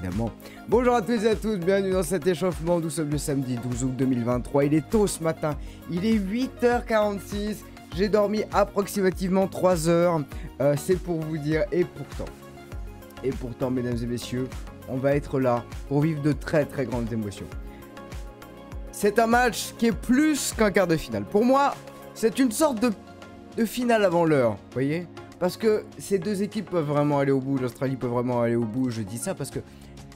évidemment. Bonjour à tous et à toutes, bienvenue dans cet échauffement. Nous sommes le samedi 12 août 2023, il est tôt ce matin, il est 8h46, j'ai dormi approximativement 3 heures, c'est pour vous dire, et pourtant mesdames et messieurs, on va être là pour vivre de très très grandes émotions. C'est un match qui est plus qu'un quart de finale. Pour moi, c'est une sorte de finale avant l'heure, vous voyez? Parce que ces deux équipes peuvent vraiment aller au bout, l'Australie peut vraiment aller au bout, je dis ça parce que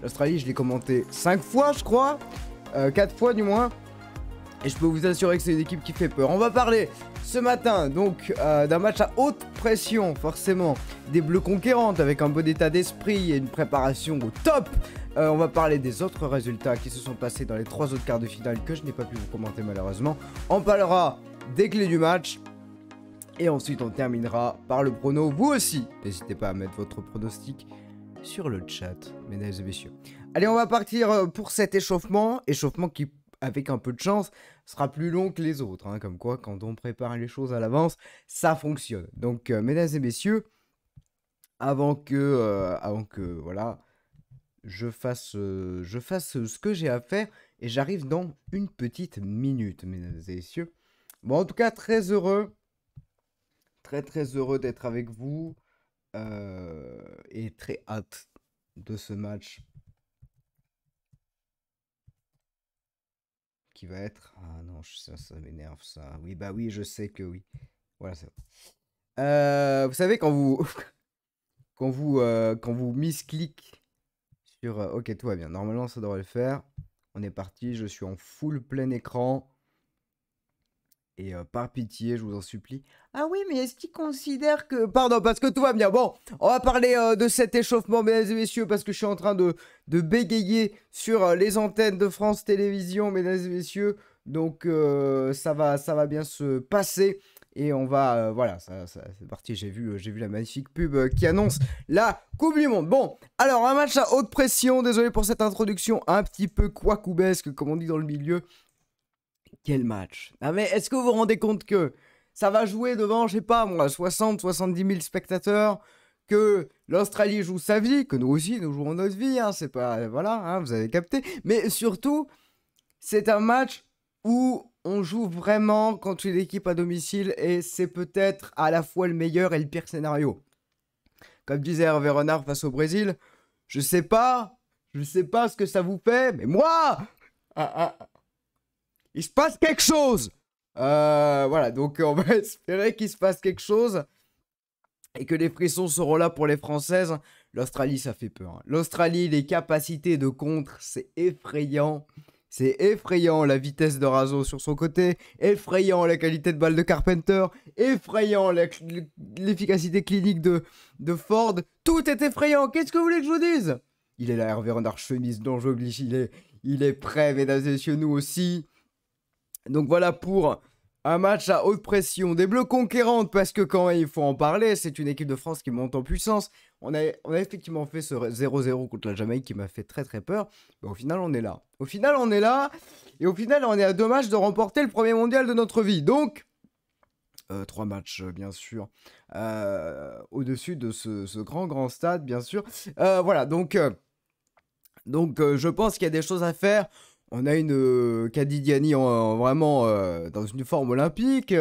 l'Australie, je l'ai commenté 5 fois, je crois, 4 fois du moins, et je peux vous assurer que c'est une équipe qui fait peur. On va parler ce matin, donc, d'un match à haute pression, forcément, des Bleus conquérantes, avec un bon état d'esprit et une préparation au top. On va parler des autres résultats qui se sont passés dans les 3 autres quarts de finale que je n'ai pas pu vous commenter malheureusement. On parlera des clés du match. Et ensuite, on terminera par le prono. Vous aussi, n'hésitez pas à mettre votre pronostic sur le chat, mesdames et messieurs. Allez, on va partir pour cet échauffement. Échauffement qui, avec un peu de chance, sera plus long que les autres. Hein, comme quoi, quand on prépare les choses à l'avance, ça fonctionne. Donc, mesdames et messieurs, avant que voilà, je fasse ce que j'ai à faire. Et j'arrive dans une petite minute, mesdames et messieurs. Bon, en tout cas, très heureux. Très heureux d'être avec vous et très hâte de ce match qui va être... Ah non, ça m'énerve ça. Oui, bah oui, je sais que oui. Voilà, c'est vrai. Vous savez, quand vous... quand vous miscliquez sur... ok, tout va bien. Normalement, ça devrait le faire. On est parti, je suis en full plein écran. Et par pitié, je vous en supplie. Ah oui, mais est-ce qu'il considère que... Pardon, parce que tout va bien. Bon, on va parler de cet échauffement, mesdames et messieurs, parce que je suis en train de bégayer sur les antennes de France Télévisions, mesdames et messieurs. Donc, ça va bien se passer. Et on va... voilà, c'est parti. J'ai vu la magnifique pub qui annonce la Coupe du Monde. Bon, alors, un match à haute pression. Désolé pour cette introduction un petit peu quacoubesque, comme on dit dans le milieu. Quel match! Ah mais est-ce que vous vous rendez compte que ça va jouer devant, je sais pas moi, 60-70 000 spectateurs, que l'Australie joue sa vie, que nous aussi nous jouons notre vie, hein, c'est pas... Voilà, hein, vous avez capté. Mais surtout, c'est un match où on joue vraiment contre une équipe à domicile et c'est peut-être à la fois le meilleur et le pire scénario. Comme disait Hervé Renard face au Brésil, je sais pas ce que ça vous fait, mais moi... il se passe quelque chose. Voilà, donc on va espérer qu'il se passe quelque chose et que les frissons seront là pour les Françaises. L'Australie, ça fait peur. Hein. L'Australie, les capacités de contre, c'est effrayant. C'est effrayant la vitesse de Raso sur son côté, effrayant la qualité de balle de Carpenter, effrayant l'efficacité clinique de Ford. Tout est effrayant. Qu'est-ce que vous voulez que je vous dise? Il est là, Hervé Renard, chemise dont j'oblige. Il est prêt, mesdames et messieurs, nous aussi. Donc voilà pour un match à haute pression des Bleus conquérantes, parce que quand il faut en parler, c'est une équipe de France qui monte en puissance. On a effectivement fait ce 0-0 contre la Jamaïque qui m'a fait très peur. Mais au final, on est là. Et au final, on est à 2 matchs de remporter le premier mondial de notre vie. Donc, 3 matchs, bien sûr, au-dessus de ce grand stade, bien sûr. Voilà, donc je pense qu'il y a des choses à faire. On a une Kadidiani vraiment dans une forme olympique.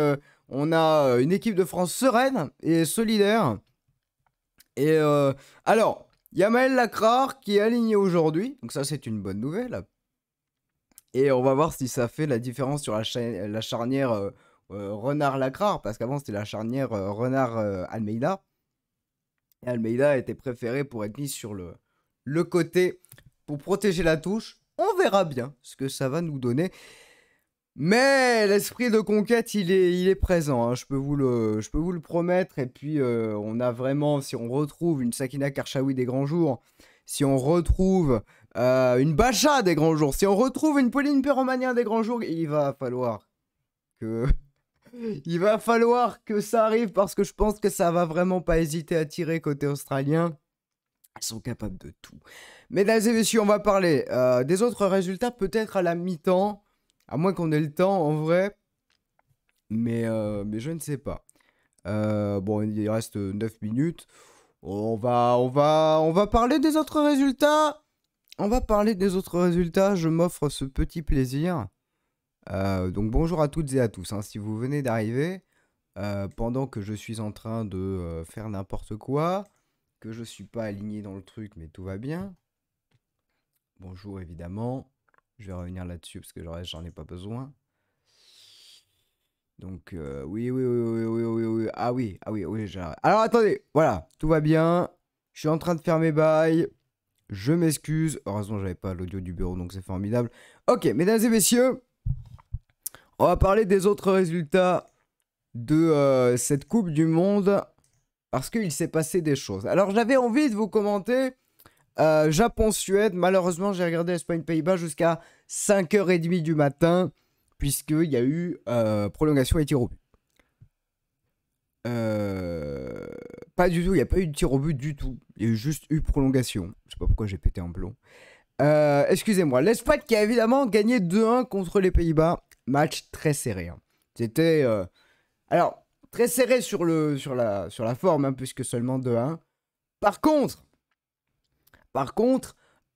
On a une équipe de France sereine et solidaire. Et alors, il y a Maël Lacrar qui est aligné aujourd'hui. Donc ça, c'est une bonne nouvelle. Et on va voir si ça fait la différence sur la charnière Renard-Lacrar. Parce qu'avant, c'était la charnière Renard-Almeida. Et Almeida a été préféré pour être mis sur le côté pour protéger la touche. On verra bien ce que ça va nous donner. Mais l'esprit de conquête, il est présent. Hein. Je peux vous le promettre. Et puis, on a vraiment, si on retrouve une Sakina Karchaoui des grands jours, si on retrouve une Bacha des grands jours, si on retrouve une Pauline Perromagnin des grands jours, il va falloir que ça arrive, parce que je pense que ça va vraiment pas hésiter à tirer côté australien. Elles sont capables de tout. Mesdames et messieurs, on va parler des autres résultats, peut-être à la mi-temps. À moins qu'on ait le temps, en vrai. Mais je ne sais pas. Bon, il reste 9 minutes. On va parler des autres résultats. on va parler des autres résultats. Je m'offre ce petit plaisir. Donc bonjour à toutes et à tous, hein, si vous venez d'arriver, pendant que je suis en train de faire n'importe quoi, que je suis pas aligné dans le truc, mais tout va bien. Bonjour évidemment, je vais revenir là-dessus parce que le reste j'en ai pas besoin. Donc oui, ah oui, j'arrête. Alors attendez, voilà, tout va bien, je suis en train de faire mes bails, je m'excuse, heureusement j'avais pas l'audio du bureau donc c'est formidable. Ok, mesdames et messieurs, on va parler des autres résultats de cette Coupe du Monde parce qu'il s'est passé des choses. Alors j'avais envie de vous commenter Japon-Suède. Malheureusement, j'ai regardé Espagne-Pays-Bas jusqu'à 5h30 du matin puisqu'il y a eu prolongation et tir au but. Pas du tout, il n'y a pas eu de tir au but du tout. Il y a eu juste eu prolongation. Je sais pas pourquoi j'ai pété un plomb. Excusez-moi. L'Espagne qui a évidemment gagné 2-1 contre les Pays-Bas. Match très serré. Hein. C'était... Alors, très serré sur la forme, hein, puisque seulement 2-1. Par contre,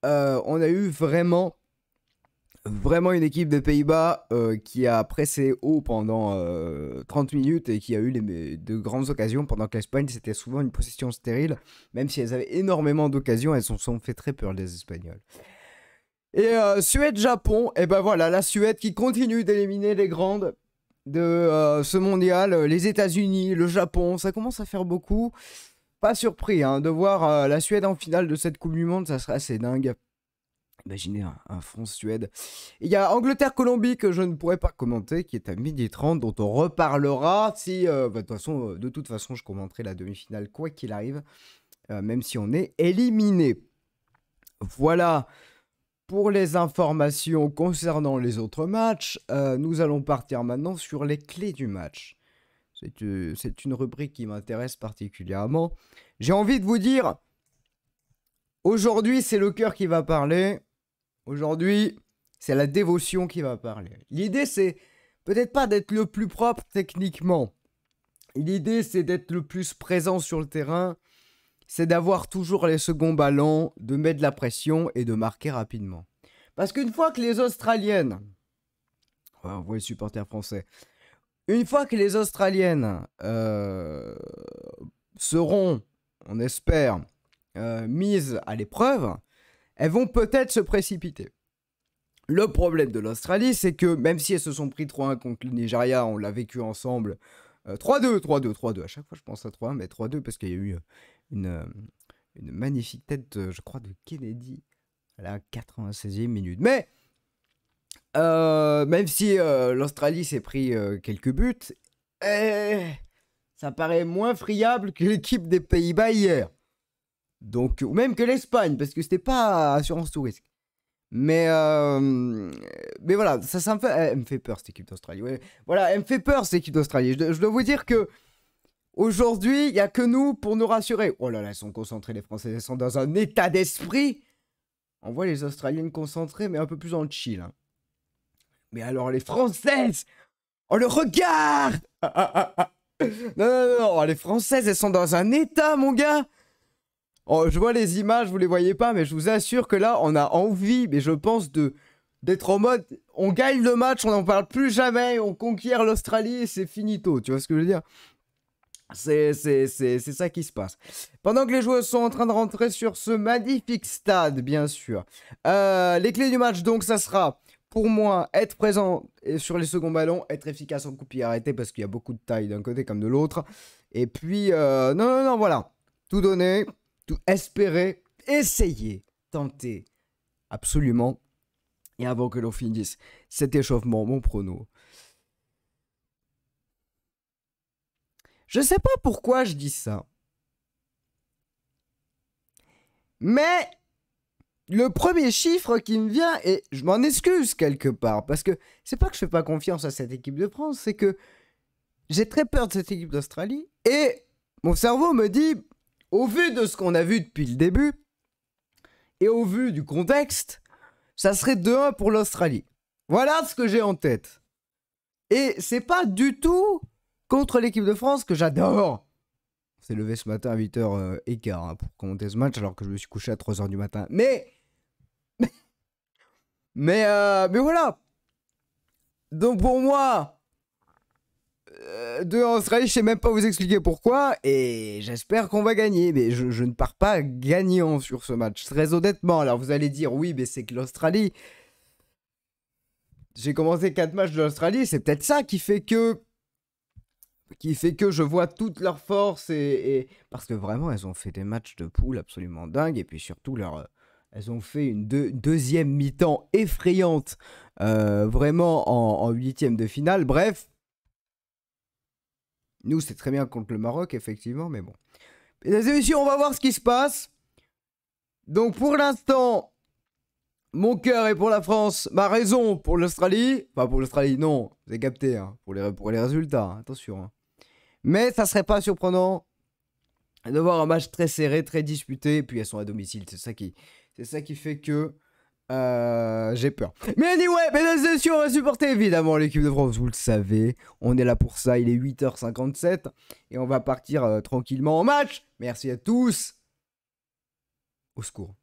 on a eu vraiment une équipe des Pays-Bas qui a pressé haut pendant 30 minutes et qui a eu de grandes occasions, pendant que l'Espagne, c'était souvent une possession stérile. Même si elles avaient énormément d'occasions, elles se sont fait très peur, les Espagnols. Et Suède-Japon, et ben voilà, la Suède qui continue d'éliminer les grandes de ce mondial, les États-Unis, le Japon, ça commence à faire beaucoup. Pas surpris hein, de voir la Suède en finale de cette Coupe du Monde, ça serait assez dingue. Imaginez un France-Suède. Il y a Angleterre-Colombie que je ne pourrais pas commenter, qui est à 12h30, dont on reparlera si, de toute façon, je commenterai la demi-finale quoi qu'il arrive, même si on est éliminé. Voilà. Pour les informations concernant les autres matchs, nous allons partir maintenant sur les clés du match. C'est une rubrique qui m'intéresse particulièrement. J'ai envie de vous dire, aujourd'hui c'est le cœur qui va parler. Aujourd'hui c'est la dévotion qui va parler. L'idée c'est peut-être pas d'être le plus propre techniquement. L'idée c'est d'être le plus présent sur le terrain. C'est d'avoir toujours les seconds ballons, de mettre de la pression et de marquer rapidement. Parce qu'une fois que les Australiennes... Ouais, on voit les supporters français. Une fois que les Australiennes seront, on espère, mises à l'épreuve, elles vont peut-être se précipiter. Le problème de l'Australie, c'est que même si elles se sont pris 3-1 contre le Nigeria, on l'a vécu ensemble... 3-2. À chaque fois, je pense à 3-1, mais 3-2 parce qu'il y a eu une magnifique tête, je crois, de Kennedy à la 96e minute. Mais, même si l'Australie s'est pris quelques buts, ça paraît moins friable que l'équipe des Pays-Bas hier. Donc, ou même que l'Espagne, parce que c'était pas assurance tout risque. Mais voilà, ça me fait... Elle me fait peur, cette équipe d'Australie. Ouais. Voilà, elle me fait peur, cette équipe d'Australie. Je dois vous dire que aujourd'hui, il n'y a que nous pour nous rassurer. Oh là là, elles sont concentrées, les Français. Elles sont dans un état d'esprit. On voit les Australiennes concentrées, mais un peu plus dans le chill. Hein. Mais alors, les Françaises, on le regarde. Non, les Françaises, elles sont dans un état, mon gars. Oh, je vois les images, vous les voyez pas, mais je vous assure que là, on a envie, mais je pense d'être en mode, on gagne le match, on n'en parle plus jamais, on conquiert l'Australie et c'est finito, tu vois ce que je veux dire? C'est ça qui se passe. Pendant que les joueurs sont en train de rentrer sur ce magnifique stade, bien sûr. Les clés du match, donc, ça sera, pour moi, être présent sur les seconds ballons, être efficace en coup de pied arrêté, parce qu'il y a beaucoup de taille d'un côté comme de l'autre. Et puis, non, voilà. Tout donner. Tout espérer, essayer, tenter, absolument. Et avant que l'on finisse cet échauffement, mon prono. Je sais pas pourquoi je dis ça. Mais le premier chiffre qui me vient, et je m'en excuse quelque part, parce que c'est pas que je fais pas confiance à cette équipe de France, c'est que j'ai très peur de cette équipe d'Australie, et mon cerveau me dit... Au vu de ce qu'on a vu depuis le début, et au vu du contexte, ça serait 2-1 pour l'Australie. Voilà ce que j'ai en tête. Et c'est pas du tout contre l'équipe de France que j'adore. On s'est levé ce matin à 8h15 pour commenter ce match alors que je me suis couché à 3h du matin. Mais Mais voilà. Donc pour moi, de Australie, je sais même pas vous expliquer pourquoi. Et j'espère qu'on va gagner. Mais je ne pars pas gagnant sur ce match. Très honnêtement. Alors vous allez dire, oui, mais c'est que l'Australie. J'ai commencé 4 matchs de l'Australie. C'est peut-être ça qui fait que je vois toute leur force. Parce que vraiment, elles ont fait des matchs de poule absolument dingues. Et puis surtout, elles ont fait une deuxième mi-temps effrayante. Vraiment en huitième de finale. Bref. Nous, c'est très bien contre le Maroc, effectivement, mais bon. Mesdames et messieurs, on va voir ce qui se passe. Donc, pour l'instant, mon cœur est pour la France, ma raison pour l'Australie. Enfin, pour l'Australie, non, vous avez capté, hein, pour les résultats, hein, attention. Hein. Mais ça serait pas surprenant de voir un match très serré, très disputé. Et puis, elles sont à domicile, c'est ça qui fait que j'ai peur. Mais anyway, mesdames et messieurs, on va supporter évidemment l'équipe de France, vous le savez. On est là pour ça, il est 8h57. Et on va partir tranquillement en match. Merci à tous. Au secours.